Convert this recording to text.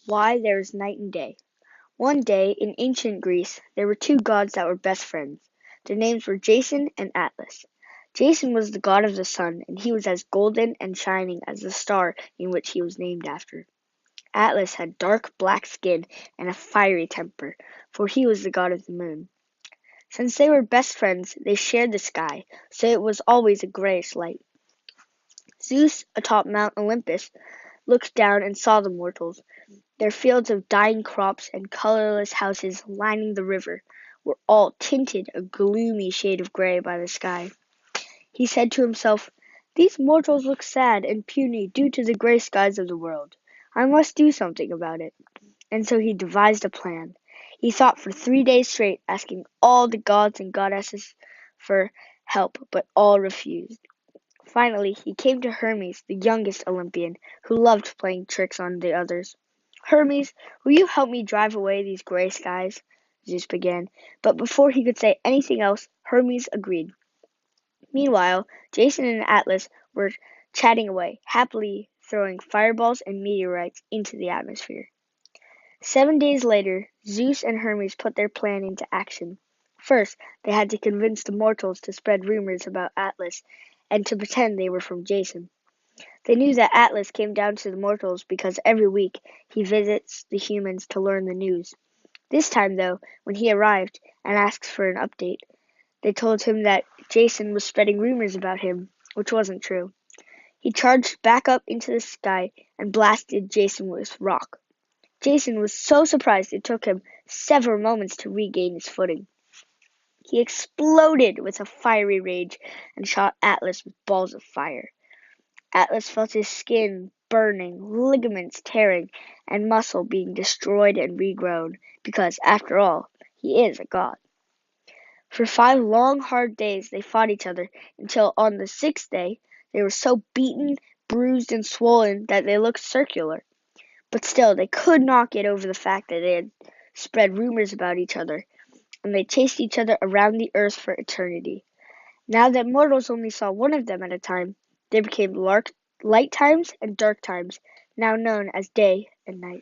Why there is night and day. One day, in ancient Greece, there were two gods that were best friends. Their names were Jason and Atlas. Jason was the god of the sun, and he was as golden and shining as the star in which he was named after. Atlas had dark black skin and a fiery temper, for he was the god of the moon. Since they were best friends, they shared the sky, so it was always a grayish light. Zeus, atop Mount Olympus, looked down and saw the mortals. Their fields of dying crops and colorless houses lining the river were all tinted a gloomy shade of gray by the sky. He said to himself, "These mortals look sad and puny due to the gray skies of the world. I must do something about it." And so he devised a plan. He thought for 3 days straight, asking all the gods and goddesses for help, but all refused. Finally, he came to Hermes, the youngest Olympian, who loved playing tricks on the others. "Hermes, will you help me drive away these gray skies?" Zeus began, but before he could say anything else, Hermes agreed. Meanwhile, Jason and Atlas were chatting away, happily throwing fireballs and meteorites into the atmosphere. 7 days later, Zeus and Hermes put their plan into action. First, they had to convince the mortals to spread rumors about Atlas and to pretend they were from Jason. They knew that Atlas came down to the mortals because every week he visits the humans to learn the news. This time, though, when he arrived and asked for an update, they told him that Jason was spreading rumors about him, which wasn't true. He charged back up into the sky and blasted Jason with rock. Jason was so surprised it took him several moments to regain his footing. He exploded with a fiery rage and shot Atlas with balls of fire. Atlas felt his skin burning, ligaments tearing, and muscle being destroyed and regrown, because, after all, he is a god. For 5 long, hard days they fought each other, until on the 6th day they were so beaten, bruised, and swollen that they looked circular. But still, they could not get over the fact that they had spread rumors about each other, and they chased each other around the earth for eternity. Now that mortals only saw one of them at a time, there became light times and dark times, now known as day and night.